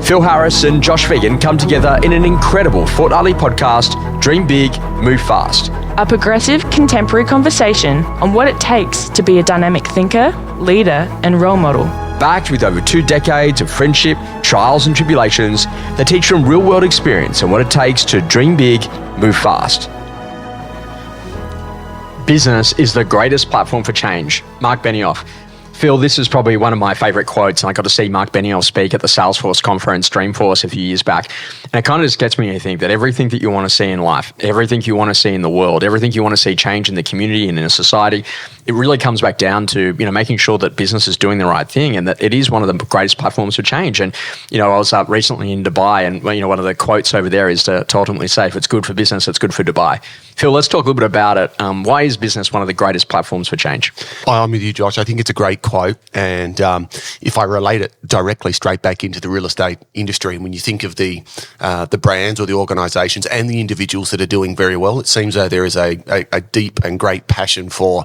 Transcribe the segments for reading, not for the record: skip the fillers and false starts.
Phil Harris and Josh Vegan come together in an incredible fortnightly podcast, Dream Big, Move Fast. A progressive, contemporary conversation on what it takes to be a dynamic thinker, leader, and role model. Backed with over 2 decades of friendship, trials and tribulations that teach from real-world experience and what it takes to dream big, move fast. Business is the greatest platform for change. Mark Benioff. Phil, this is probably one of my favourite quotes, and I got to see Mark Benioff speak at the Salesforce conference, Dreamforce, a few years back. And it kind of just gets me to think that everything that you want to see in life, everything you want to see in the world, everything you want to see change in the community and in a society, it really comes back down to, making sure that business is doing the right thing and that it is one of the greatest platforms for change. And, I was recently in Dubai, and, one of the quotes over there is to ultimately say, if it's good for business, it's good for Dubai. Phil, let's talk a little bit about it. Why is business one of the greatest platforms for change? I'm with you, Josh. I think it's a great quote. And if I relate it directly straight back into the real estate industry, and when you think of the brands or the organisations and the individuals that are doing very well, it seems that there is a deep and great passion for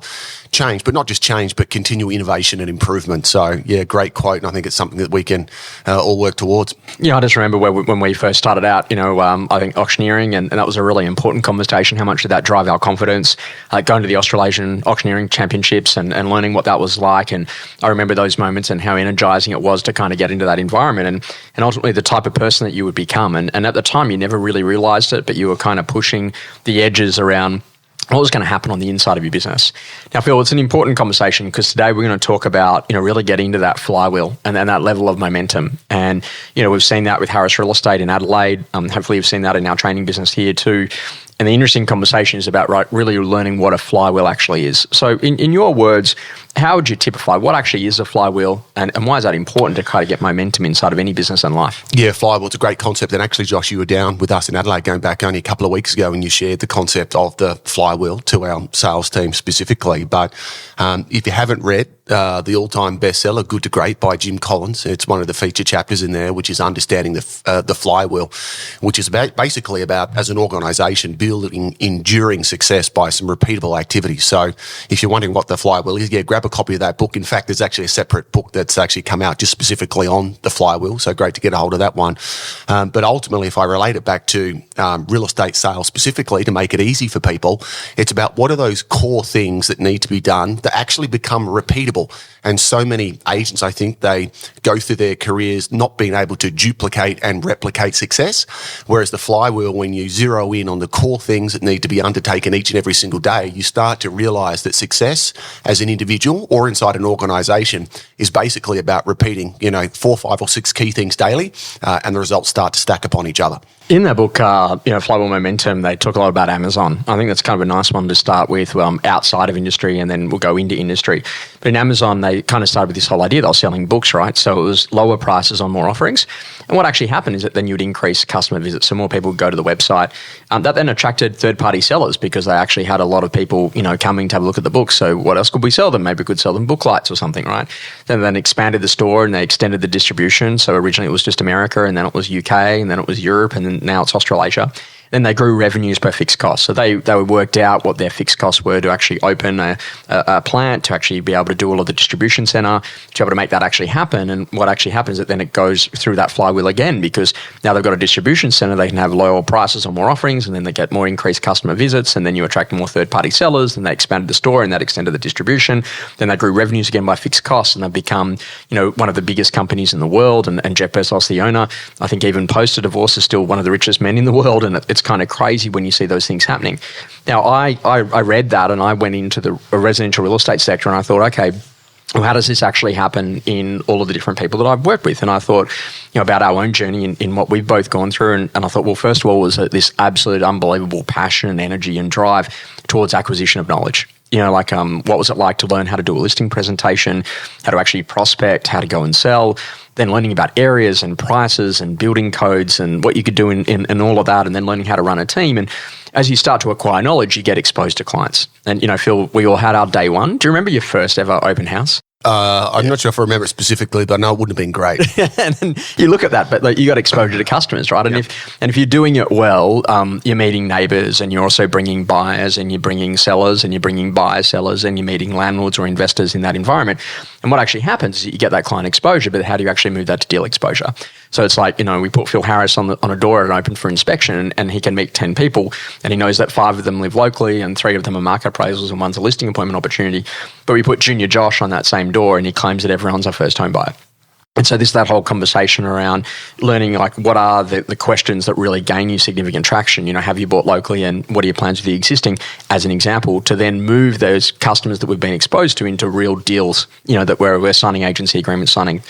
change, but not just change, but continual innovation and improvement. So, yeah, great quote, and I think it's something that we can all work towards. I just remember when we first started out, I think auctioneering, and that was a really important conversation. How much did that drive our confidence? Going to the Australasian Auctioneering Championships and learning what that was like. And I remember those moments and how energizing it was to kind of get into that environment and ultimately the type of person that you would become. And at the time, you never really realized it, but you were kind of pushing the edges around what was going to happen on the inside of your business. Now, Phil, it's an important conversation because today we're going to talk about, really getting to that flywheel and that level of momentum. And, we've seen that with Harris Real Estate in Adelaide. Hopefully you've seen that in our training business here too. And the interesting conversation is about really learning what a flywheel actually is. So in your words, how would you typify what actually is a flywheel and why is that important to kind of get momentum inside of any business and life? Yeah, flywheel, it's a great concept. And actually, Josh, you were down with us in Adelaide going back only a couple of weeks ago and you shared the concept of the flywheel to our sales team specifically. But if you haven't read the all-time bestseller, Good to Great by Jim Collins, it's one of the feature chapters in there, which is understanding the flywheel, which is basically about, as an organisation, building enduring success by some repeatable activities. So if you're wondering what the flywheel is, grab a copy of that book. In fact, there's actually a separate book that's actually come out just specifically on the flywheel, so great to get a hold of that one. But ultimately, if I relate it back to real estate sales specifically, to make it easy for people, it's about what are those core things that need to be done that actually become repeatable. And so many agents, I think, they go through their careers not being able to duplicate and replicate success, whereas the flywheel, when you zero in on the core things that need to be undertaken each and every single day, you start to realise that success as an individual or inside an organisation is basically about repeating, 4, 5 or 6 key things daily, and the results start to stack upon each other. In that book, Flywheel Momentum, they talk a lot about Amazon. I think that's kind of a nice one to start with, outside of industry, and then we'll go into industry. But in Amazon, they kind of started with this whole idea. They were selling books, right? So it was lower prices on more offerings. And what actually happened is that then you would increase customer visits, so more people would go to the website. That then attracted third-party sellers because they actually had a lot of people, coming to have a look at the books. So what else could we sell them? Maybe we could sell them book lights or something, right? Then expanded the store and they extended the distribution. So originally it was just America, and then it was UK, and then it was Europe, and then now it's Australasia. Then they grew revenues per fixed cost. So they worked out what their fixed costs were to actually open a plant, to actually be able to do all of the distribution center, to be able to make that actually happen. And what actually happens is that then it goes through that flywheel again, because now they've got a distribution center, they can have lower prices on more offerings, and then they get more increased customer visits, and then you attract more third-party sellers, and they expanded the store, and that extended the distribution. Then they grew revenues again by fixed costs, and they've become, one of the biggest companies in the world. And Jeff Bezos, the owner, I think even post-divorce is still one of the richest men in the world, and it's kind of crazy when you see those things happening. Now, I read that and I went into the residential real estate sector and I thought, okay, well, how does this actually happen in all of the different people that I've worked with? And I thought, about our own journey in what we've both gone through. And I thought, well, first of all, was this absolute unbelievable passion and energy and drive towards acquisition of knowledge. What was it like to learn how to do a listing presentation, how to actually prospect, how to go and sell, then learning about areas and prices and building codes and what you could do in all of that, and then learning how to run a team. And as you start to acquire knowledge, you get exposed to clients. And, Phil, we all had our day one. Do you remember your first ever open house? I'm not sure if I remember it specifically, but I know it wouldn't have been great. And then you look at that, but you got exposure to customers, right? And if you're doing it well, you're meeting neighbours, and you're also bringing buyers, and you're bringing sellers, and you're bringing buyers, sellers, and you're meeting landlords or investors in that environment. And what actually happens is you get that client exposure, but how do you actually move that to deal exposure? So it's like, we put Phil Harris on a door and open for inspection, and he can meet 10 people, and he knows that 5 of them live locally and 3 of them are market appraisals and one's a listing appointment opportunity. But we put Junior Josh on that same door and he claims that everyone's a first home buyer. And so that whole conversation around learning, like, what are the questions that really gain you significant traction? Have you bought locally, and what are your plans with the existing, as an example, to then move those customers that we've been exposed to into real deals, that we're signing agency agreements, signing,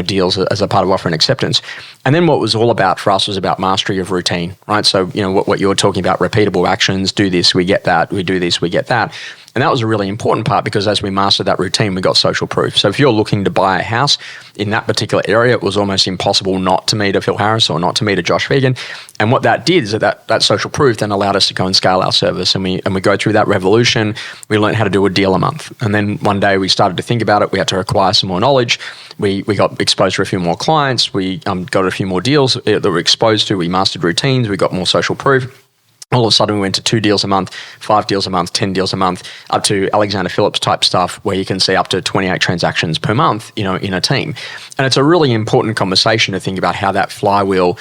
deals as a part of offer and acceptance. And then what was all about for us was about mastery of routine, right? So, what you're talking about, repeatable actions, do this, we get that, we do this, we get that. And that was a really important part, because as we mastered that routine, we got social proof. So if you're looking to buy a house in that particular area, it was almost impossible not to meet a Phil Harris or not to meet a Josh Vegan. And what that did is that social proof then allowed us to go and scale our service. And we go through that revolution. We learned how to do a deal a month. And then one day we started to think about it. We had to acquire some more knowledge. We got exposed to a few more clients. We got a few more deals that we're exposed to. We mastered routines. We got more social proof. All of a sudden, we went to 2 deals a month, 5 deals a month, 10 deals a month, up to Alexander Phillips type stuff, where you can see up to 28 transactions per month, in a team. And it's a really important conversation to think about how that flywheel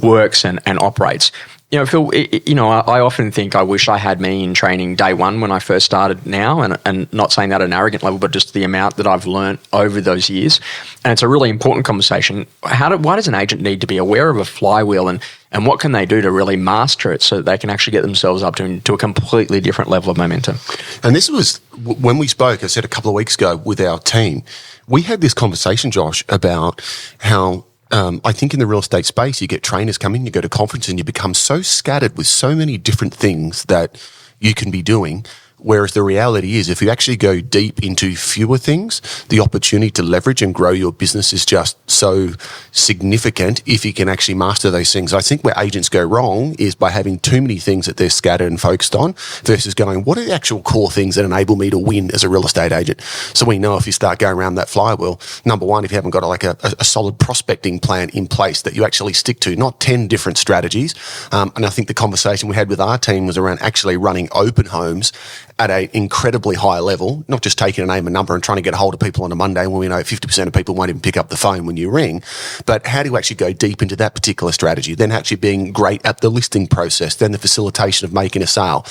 works and operates. Phil, I often think I wish I had me in training day one when I first started now, and not saying that at an arrogant level, but just the amount that I've learned over those years. And it's a really important conversation. Why does an agent need to be aware of a flywheel, and what can they do to really master it so that they can actually get themselves up to a completely different level of momentum? And this was when we spoke, I said a couple of weeks ago with our team, we had this conversation, Josh, about how I think in the real estate space, you get trainers come in, you go to conference, and you become so scattered with so many different things that you can be doing. Whereas the reality is, if you actually go deep into fewer things, the opportunity to leverage and grow your business is just so significant if you can actually master those things. I think where agents go wrong is by having too many things that they're scattered and focused on versus going, what are the actual core things that enable me to win as a real estate agent? So we know if you start going around that flywheel, number one, if you haven't got a solid prospecting plan in place that you actually stick to, not 10 different strategies. And I think the conversation we had with our team was around actually running open homes at an incredibly high level, not just taking a name and number and trying to get a hold of people on a Monday when we know 50% of people won't even pick up the phone when you ring, but how do you actually go deep into that particular strategy, then actually being great at the listing process, then the facilitation of making a sale,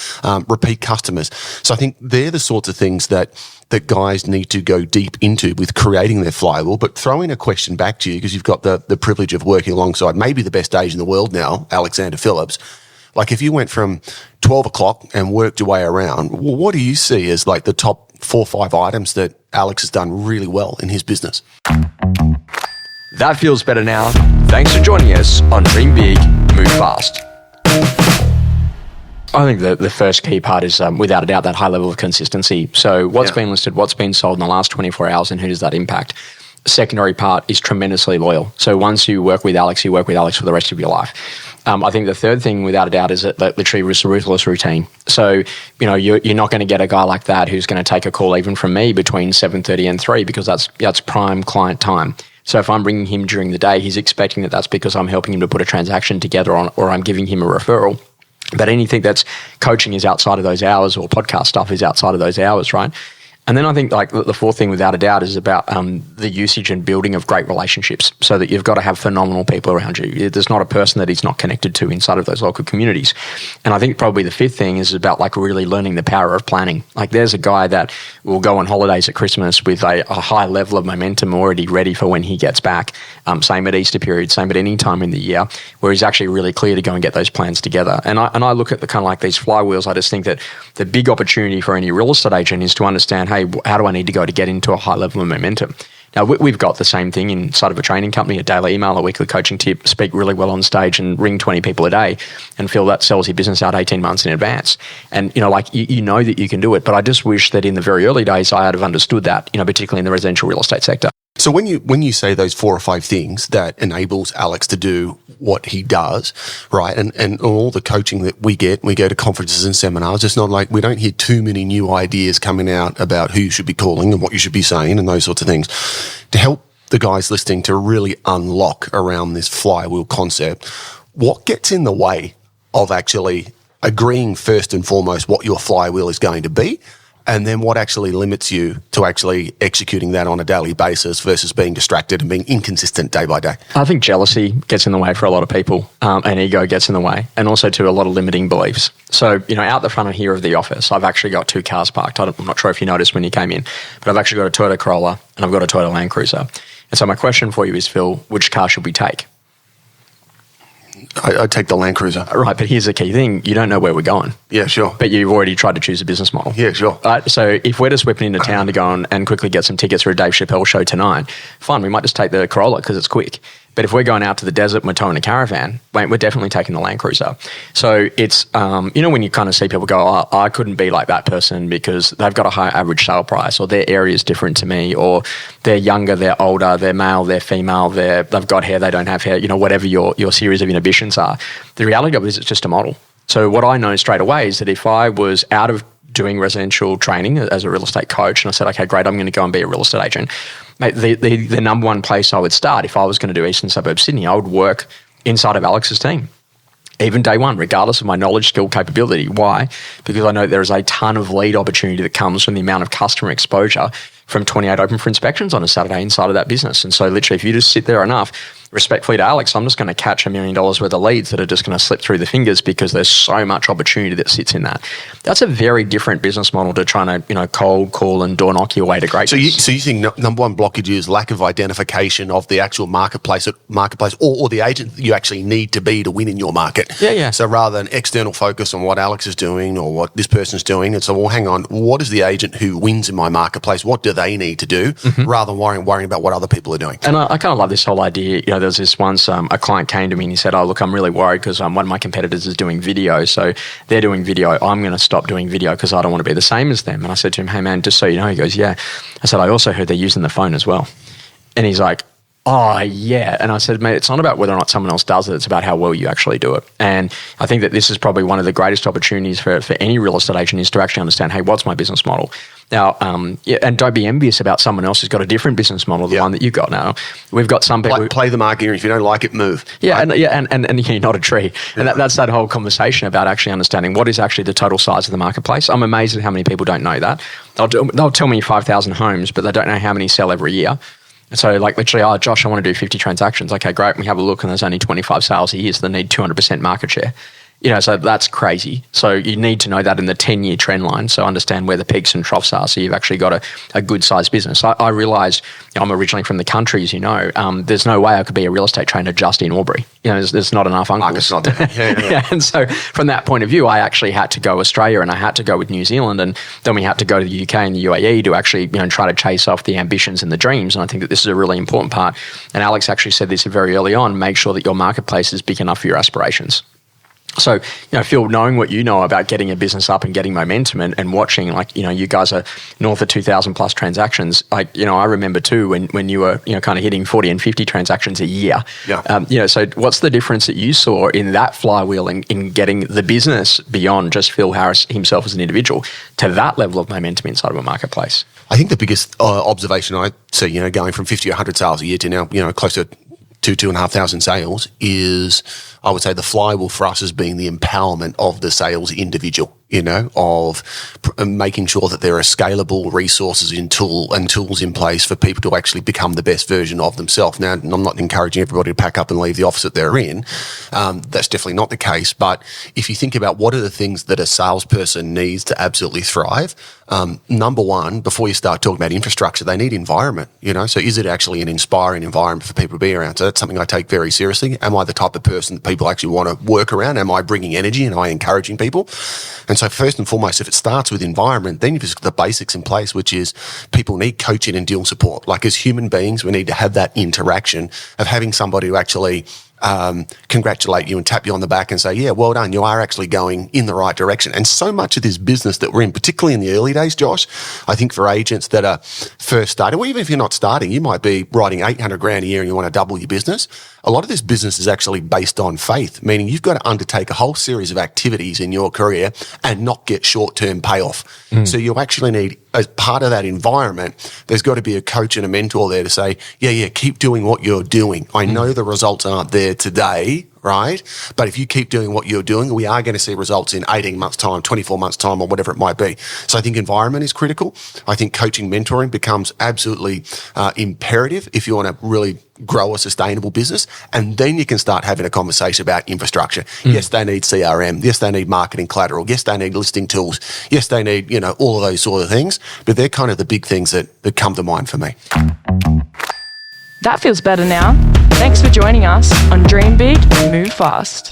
repeat customers. So I think they're the sorts of things that guys need to go deep into with creating their flywheel. But throwing a question back to you, because you've got the privilege of working alongside maybe the best agent in the world now, Alexander Phillips. Like, if you went from 12 o'clock and worked your way around, what do you see as like the top 4 or 5 items that Alex has done really well in his business? That feels better now. Thanks for joining us on Dream Big, Move Fast. I think the first key part is, without a doubt, that high level of consistency. So what's been listed, what's been sold in the last 24 hours, and who does that impact? Secondary part is tremendously loyal. So once you work with Alex for the rest of your life. I think the third thing, without a doubt, is that literally ruthless routine. So, you're not going to get a guy like that who's going to take a call even from me between 7:30 and 3, because that's prime client time. So if I'm bringing him during the day, he's expecting that that's because I'm helping him to put a transaction together or I'm giving him a referral. But anything that's coaching is outside of those hours, or podcast stuff is outside of those hours, right? And then I think like the fourth thing, without a doubt, is about the usage and building of great relationships, so that you've got to have phenomenal people around you. There's not a person that he's not connected to inside of those local communities. And I think probably the fifth thing is about like really learning the power of planning. Like, there's a guy that will go on holidays at Christmas with a high level of momentum already ready for when he gets back. Same at Easter period, same at any time in the year, where he's actually really clear to go and get those plans together. And I look at the kind of like these flywheels. I just think that the big opportunity for any real estate agent is to understand, hey, how do I need to go to get into a high level of momentum? Now, we've got the same thing inside of a training company: a daily email, a weekly coaching tip, speak really well on stage and ring 20 people a day, and feel that sells your business out 18 months in advance. And, you know that you can do it. But I just wish that in the very early days, I had have understood that, particularly in the residential real estate sector. So when you say those 4 or 5 things that enables Alex to do what he does, right, and all the coaching that we go to conferences and seminars, it's not like we don't hear too many new ideas coming out about who you should be calling and what you should be saying and those sorts of things. To help the guys listening to really unlock around this flywheel concept, what gets in the way of actually agreeing first and foremost what your flywheel is going to be, And then what actually limits you to actually executing that on a daily basis versus being distracted and being inconsistent day by day? I think jealousy gets in the way for a lot of people, and ego gets in the way, and also to a lot of limiting beliefs. So, out the front of here of the office, I've actually got 2 cars parked. I'm not sure if you noticed when you came in, but I've actually got a Toyota Corolla and I've got a Toyota Land Cruiser. And so my question for you is, Phil, which car should we take? I'd take the Land Cruiser. Right, but here's the key thing. You don't know where we're going. Yeah, sure. But you've already tried to choose a business model. Yeah, sure. So if we're just whipping into town to go and quickly get some tickets for a Dave Chappelle show tonight, fine, we might just take the Corolla because it's quick. But if we're going out to the desert and we're towing a caravan, we're definitely taking the Land Cruiser. So it's, when you kind of see people go, oh, I couldn't be like that person because they've got a high average sale price, or their area is different to me, or they're younger, they're older, they're male, they're female, they've got hair, they don't have hair, whatever your series of inhibitions are. The reality of it is it's just a model. So what I know straight away is that if I was out of doing residential training as a real estate coach, and I said, okay, great, I'm going to go and be a real estate agent. Mate, the number one place I would start if I was going to do Eastern Suburbs Sydney, I would work inside of Alex's team. Even day one, regardless of my knowledge, skill, capability. Why? Because I know there is a ton of lead opportunity that comes from the amount of customer exposure from 28 open for inspections on a Saturday inside of that business. And so literally, if you just sit there enough, respectfully to Alex, I'm just going to catch $1 million worth of leads that are just going to slip through the fingers because there's so much opportunity that sits in that. That's a very different business model to trying to, cold call and door knock your way to greatness. So you think number one blockage is lack of identification of the actual marketplace or the agent that you actually need to be to win in your market. Yeah. So rather than external focus on what Alex is doing or what this person's doing, and so, well, hang on, what is the agent who wins in my marketplace? What do they need to do rather than worrying about what other people are doing? And I kind of love this whole idea. There's this once a client came to me and he said, oh, look, I'm really worried because one of my competitors is doing video. So they're doing video. I'm going to stop doing video because I don't want to be the same as them. And I said to him, hey, man, just so you know, he goes, yeah. I said, I also heard they're using the phone as well. And he's like, oh, yeah. And I said, mate, it's not about whether or not someone else does it. It's about how well you actually do it. And I think that this is probably one of the greatest opportunities for any real estate agent is to actually understand, hey, what's my business model? Now, and don't be envious about someone else who's got a different business model, the one that you've got now. We've got some people... Play the market, and if you don't like it, move. Yeah, right? and you're not a tree. And that's that whole conversation about actually understanding what is actually the total size of the marketplace. I'm amazed at how many people don't know that. They'll tell me 5,000 homes, but they don't know how many sell every year. So literally, oh, Josh, I want to do 50 transactions. Okay, great. We have a look and there's only 25 sales a year, so they need 200% market share. So that's crazy. So you need to know that in the 10-year trend line. So understand where the peaks and troughs are. So you've actually got a good sized business. I realized I'm originally from the country, as you know. There's no way I could be a real estate trainer just in Albury. There's not enough uncles. Not there. Yeah. And so from that point of view, I actually had to go Australia and I had to go with New Zealand. And then we had to go to the UK and the UAE to actually try to chase off the ambitions and the dreams. And I think that this is a really important part. And Alex actually said this very early on, make sure that your marketplace is big enough for your aspirations. So, Phil, knowing what you know about getting a business up and getting momentum and watching, you guys are north of 2,000 plus transactions. I remember too when you were, kind of hitting 40 and 50 transactions a year. Yeah. So what's the difference that you saw in that flywheel in getting the business beyond just Phil Harris himself as an individual to that level of momentum inside of a marketplace? I think the biggest observation I see, going from 50 or 100 sales a year to now, close to 2,500 sales is, I would say, the flywheel for us has been the empowerment of the sales individual, of making sure that there are scalable resources and tools in place for people to actually become the best version of themselves. Now, I'm not encouraging everybody to pack up and leave the office that they're in. That's definitely not the case. But if you think about what are the things that a salesperson needs to absolutely thrive, number one, before you start talking about infrastructure, they need environment, So is it actually an inspiring environment for people to be around? So that's something I take very seriously. Am I the type of person that people actually want to work around? Am I bringing energy and am I encouraging people? And so first and foremost, if it starts with environment, then you've just got the basics in place, which is people need coaching and deal support. Like as human beings, we need to have that interaction of having somebody who actually congratulate you and tap you on the back and say, yeah, well done, you are actually going in the right direction. And so much of this business that we're in, particularly in the early days, Josh, I think for agents that are first starting, or even if you're not starting, you might be writing 800 grand a year and you want to double your business. A lot of this business is actually based on faith, meaning you've got to undertake a whole series of activities in your career and not get short-term payoff. So you actually need, as part of that environment, there's got to be a coach and a mentor there to say, yeah, keep doing what you're doing. I know the results aren't there today, right? But if you keep doing what you're doing, we are going to see results in 18 months' time, 24 months' time, or whatever it might be. So I think environment is critical. I think coaching, mentoring becomes absolutely imperative if you want to really grow a sustainable business. And then you can start having a conversation about infrastructure. Yes, they need CRM. Yes, they need marketing collateral. Yes, they need listing tools. Yes, they need, all of those sort of things. But they're kind of the big things that come to mind for me. That feels better now. Thanks for joining us on Dream Big, Move Fast.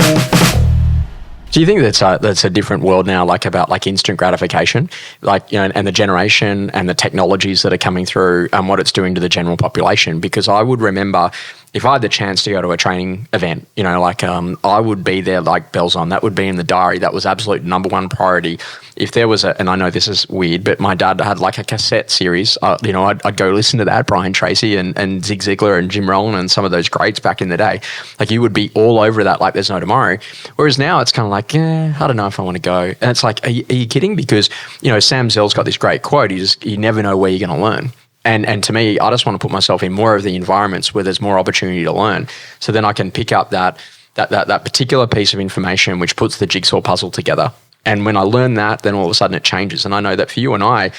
Do you think that's a different world now, about instant gratification, and the generation and the technologies that are coming through and what it's doing to the general population? Because I would remember if I had the chance to go to a training event, I would be there like bells on. That would be in the diary. That was absolute number one priority. If there was and I know this is weird, but my dad had like a cassette series. I'd go listen to that, Brian Tracy and Zig Ziglar and Jim Rohn and some of those greats back in the day. Like you would be all over that like there's no tomorrow. Whereas now it's kind of like, I don't know if I want to go. And it's like, are you kidding? Because, Sam Zell's got this great quote. You never know where you're going to learn. And to me, I just want to put myself in more of the environments where there's more opportunity to learn. So then I can pick up that particular piece of information which puts the jigsaw puzzle together. And when I learn that, then all of a sudden it changes. And I know that for you and I,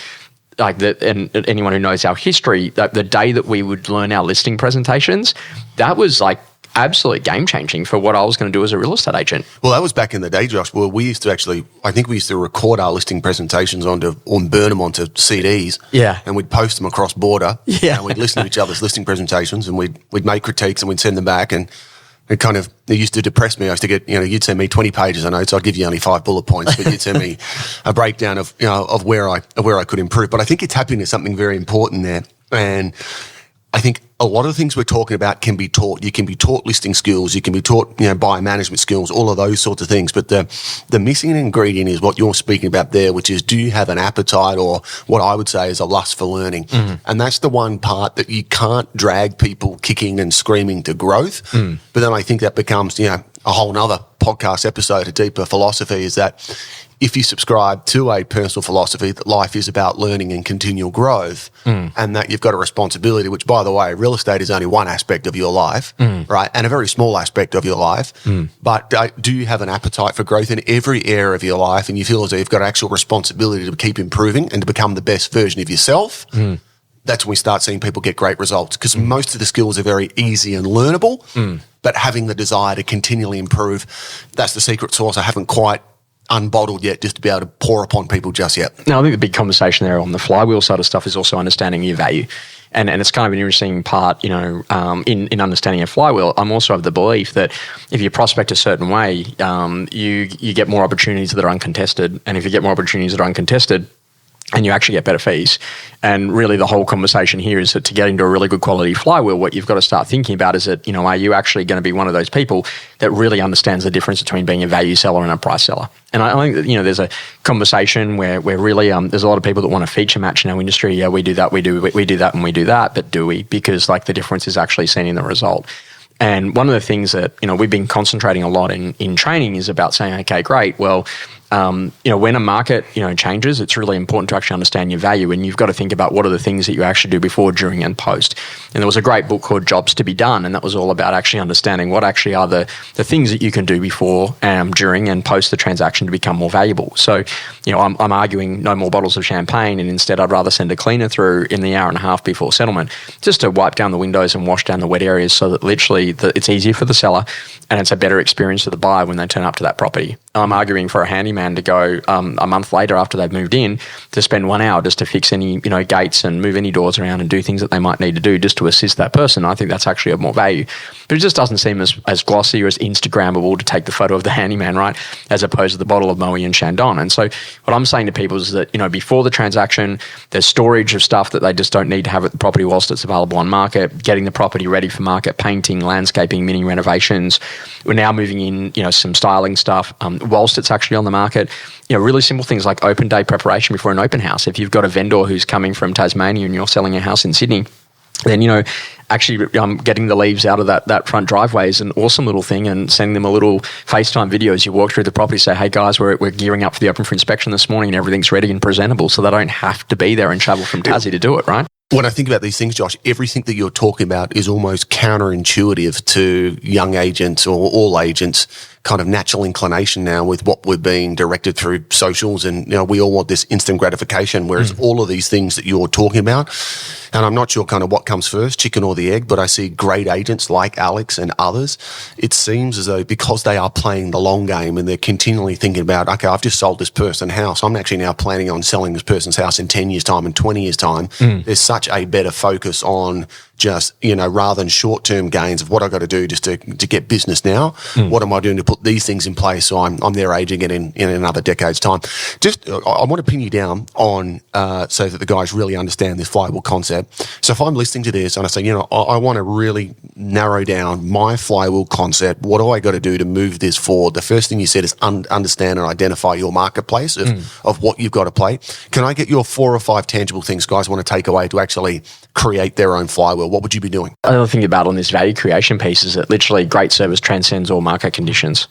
and anyone who knows our history, that the day that we would learn our listing presentations, that was like absolute game changing for what I was going to do as a real estate agent. Well, that was back in the day, Josh, where we used to record our listing presentations and burn them onto CDs. Yeah. And we'd post them across border. Yeah. And we'd listen to each other's listing presentations and we'd make critiques and we'd send them back. And it used to depress me. I used to get, you'd send me 20 pages of notes. I'd give you only 5 bullet points, but you'd send me a breakdown of where I could improve. But I think it's tapping into something very important there. And I think a lot of the things we're talking about can be taught. You can be taught listing skills. You can be taught, buyer management skills, all of those sorts of things. But the missing ingredient is what you're speaking about there, which is, do you have an appetite or what I would say is a lust for learning? Mm-hmm. And that's the one part that you can't drag people kicking and screaming to growth. Mm. But then I think that becomes, a whole nother podcast episode, a deeper philosophy, is that if you subscribe to a personal philosophy that life is about learning and continual growth, and that you've got a responsibility, which, by the way, real estate is only one aspect of your life, right, and a very small aspect of your life, but do you have an appetite for growth in every area of your life, and you feel as though you've got actual responsibility to keep improving and to become the best version of yourself? That's when we start seeing people get great results, because most of the skills are very easy and learnable, but having the desire to continually improve, that's the secret sauce I haven't quite unbottled yet, just to be able to pour upon people just yet. Now, I think the big conversation there on the flywheel side of stuff is also understanding your value. And it's kind of an interesting part, in understanding a flywheel. I'm also of the belief that if you prospect a certain way, you get more opportunities that are uncontested. And if you get more opportunities that are uncontested, and you actually get better fees. And really the whole conversation here is that to get into a really good quality flywheel, what you've got to start thinking about is that, are you actually going to be one of those people that really understands the difference between being a value seller and a price seller? And I think that, there's a conversation where really there's a lot of people that want to feature match in our industry. Yeah, we do that, we do that, and we do that. But do we? Because the difference is actually seen in the result. And one of the things that, we've been concentrating a lot in training is about saying, okay, great, well, when a market, changes, it's really important to actually understand your value, and you've got to think about what are the things that you actually do before, during, and post. And there was a great book called Jobs to Be Done, and that was all about actually understanding what actually are the things that you can do before, during, and post the transaction to become more valuable. So, I'm arguing no more bottles of champagne, and instead I'd rather send a cleaner through in the hour and a half before settlement, just to wipe down the windows and wash down the wet areas, so that literally it's easier for the seller and it's a better experience for the buyer when they turn up to that property. I'm arguing for a handyman to go a month later after they've moved in to spend 1 hour just to fix any gates and move any doors around and do things that they might need to do just to assist that person. I think that's actually of more value. But it just doesn't seem as glossy or as Instagrammable to take the photo of the handyman, right, as opposed to the bottle of Moët and Chandon. And so what I'm saying to people is that, before the transaction, there's storage of stuff that they just don't need to have at the property whilst it's available on market, getting the property ready for market, painting, landscaping, mini renovations. We're now moving in, some styling stuff whilst it's actually on the market. Really simple things like open day preparation before an open house. If you've got a vendor who's coming from Tasmania and you're selling a house in Sydney, then, actually getting the leaves out of that front driveway is an awesome little thing, and sending them a little FaceTime video as you walk through the property, say, hey guys, we're gearing up for the open for inspection this morning and everything's ready and presentable, so they don't have to be there and travel from Tassie to do it, right? When I think about these things, Josh, everything that you're talking about is almost counterintuitive to young agents or all agents' kind of natural inclination now with what we're being directed through socials. And, we all want this instant gratification, whereas all of these things that you're talking about, and I'm not sure kind of what comes first, chicken or the egg, but I see great agents like Alex and others. It seems as though because they are playing the long game and they're continually thinking about, okay, I've just sold this person house. I'm actually now planning on selling this person's house in 10 years' time and 20 years' time. There's such a better focus on just, rather than short-term gains of what I got to do just to get business now, what am I doing to put these things in place so I'm there aging it in another decade's time. Just, I want to pin you down on so that the guys really understand this Flywheel concept. So if I'm listening to this and I say, I want to really narrow down my Flywheel concept, what do I got to do to move this forward? The first thing you said is understand and identify your marketplace of what you've got to play. Can I get your 4 or 5 tangible things guys want to take away to actually create their own Flywheel? What would you be doing? Another thing about on this value creation piece is that literally great service transcends all market conditions.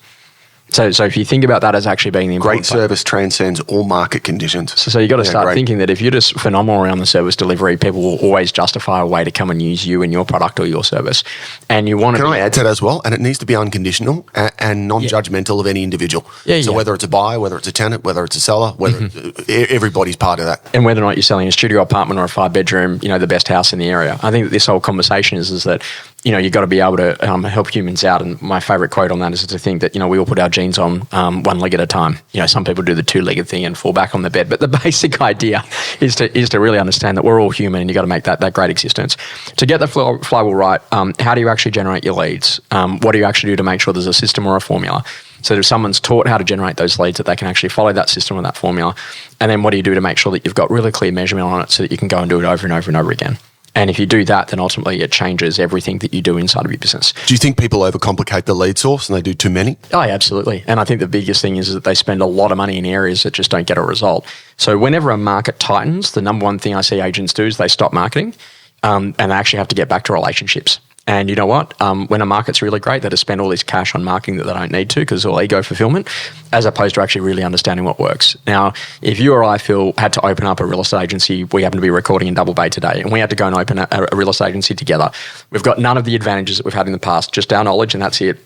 So if you think about that as actually being the great service transcends all market conditions. So you got to start thinking that if you're just phenomenal around the service delivery, people will always justify a way to come and use you and your product or your service. And you want to. Can I add to that as well? And it needs to be unconditional and non-judgmental of any individual. So whether it's a buyer, whether it's a tenant, whether it's a seller, whether everybody's part of that. And whether or not you're selling a studio apartment or a 5-bedroom, the best house in the area. I think that this whole conversation is that you've got to be able to help humans out. And my favorite quote on that is to think that, we all put our genes on one leg at a time. some people do the 2-legged thing and fall back on the bed. But the basic idea is to really understand that we're all human and you've got to make that great existence. To get the flywheel right, how do you actually generate your leads? What do you actually do to make sure there's a system or a formula? So if someone's taught how to generate those leads, that they can actually follow that system or that formula. And then what do you do to make sure that you've got really clear measurement on it so that you can go and do it over and over and over again? And if you do that, then ultimately it changes everything that you do inside of your business. Do you think people overcomplicate the lead source and they do too many? Oh, yeah, absolutely. And I think the biggest thing is that they spend a lot of money in areas that just don't get a result. So whenever a market tightens, the number one thing I see agents do is they stop marketing and they actually have to get back to relationships. And you know what? When a market's really great, they just spend all this cash on marketing that they don't need to because it's all ego fulfillment, as opposed to actually really understanding what works. Now, if you or I, Phil, had to open up a real estate agency, we happen to be recording in Double Bay today, and we had to go and open a real estate agency together. We've got none of the advantages that we've had in the past, just our knowledge, and that's it.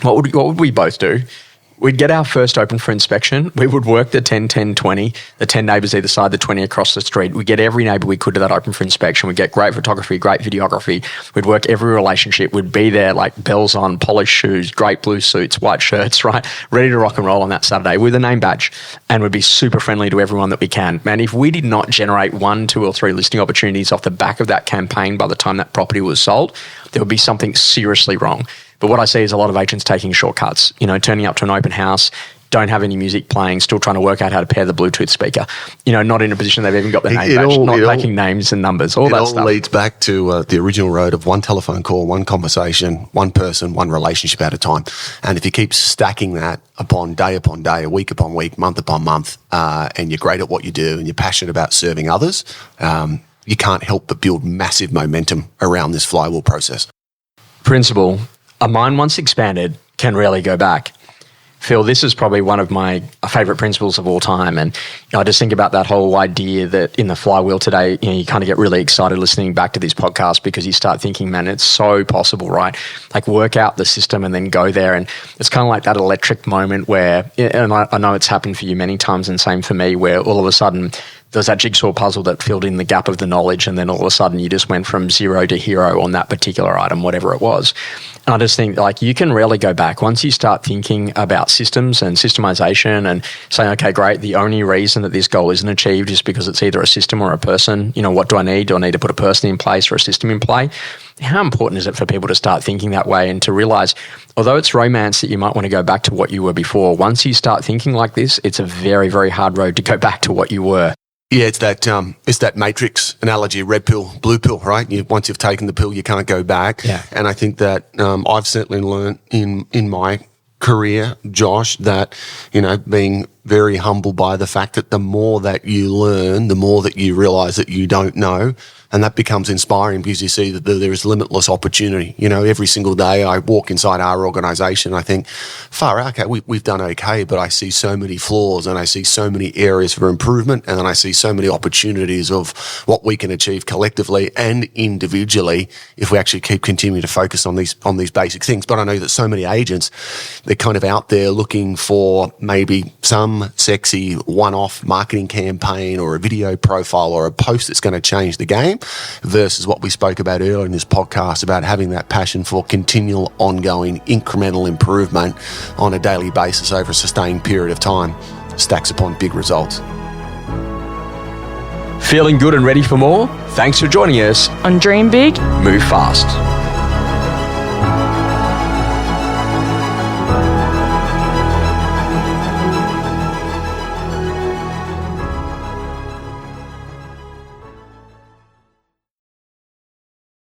What would we both do? We'd get our first open for inspection. We would work the 10, 10, 20, the 10 neighbours either side, the 20 across the street. We'd get every neighbour we could to that open for inspection. We'd get great photography, great videography. We'd work every relationship. We'd be there like bells on, polished shoes, great blue suits, white shirts, right? Ready to rock and roll on that Saturday with a name badge. And we'd be super friendly to everyone that we can. Man, if we did not generate 1, 2 or 3 listing opportunities off the back of that campaign by the time that property was sold, there would be something seriously wrong. But what I see is a lot of agents taking shortcuts, turning up to an open house, don't have any music playing, still trying to work out how to pair the Bluetooth speaker, not in a position they've even got their name badge, not taking names and numbers, all that stuff. It all leads back to the original road of one telephone call, one conversation, one person, one relationship at a time. And if you keep stacking that upon day, week upon week, month upon month, and you're great at what you do and you're passionate about serving others, you can't help but build massive momentum around this flywheel process. Principle. A mind once expanded can rarely go back. Phil, this is probably one of my favourite principles of all time. And I just think about that whole idea that in the flywheel today, you kind of get really excited listening back to this podcast because you start thinking, man, it's so possible, right? Like work out the system and then go there. And it's kind of like that electric moment where, and I know it's happened for you many times and same for me, where all of a sudden there's that jigsaw puzzle that filled in the gap of the knowledge, and then all of a sudden you just went from 0 to hero on that particular item, whatever it was. And I just think like you can rarely go back. Once you start thinking about systems and systemization and saying, okay, great, the only reason that this goal isn't achieved is because it's either a system or a person. What do I need? Do I need to put a person in place or a system in play? How important is it for people to start thinking that way and to realize, although it's romance that you might want to go back to what you were before, once you start thinking like this, it's a very, very hard road to go back to what you were. Yeah, it's that matrix analogy, red pill, blue pill, right? Once you've taken the pill, you can't go back. Yeah. And I think that I've certainly learned in my career, Josh, that being very humbled by the fact that the more that you learn, the more that you realise that you don't know. And that becomes inspiring because you see that there is limitless opportunity. You know, every single day I walk inside our organisation, I think, far out, okay, we've done okay, but I see so many flaws and I see so many areas for improvement, and then I see so many opportunities of what we can achieve collectively and individually if we actually keep continuing to focus on these basic things. But I know that so many agents, they're kind of out there looking for maybe some sexy one-off marketing campaign or a video profile or a post that's going to change the game, versus what we spoke about earlier in this podcast about having that passion for continual, ongoing, incremental improvement on a daily basis over a sustained period of time stacks upon big results. Feeling good and ready for more? Thanks for joining us On Dream Big, Move Fast.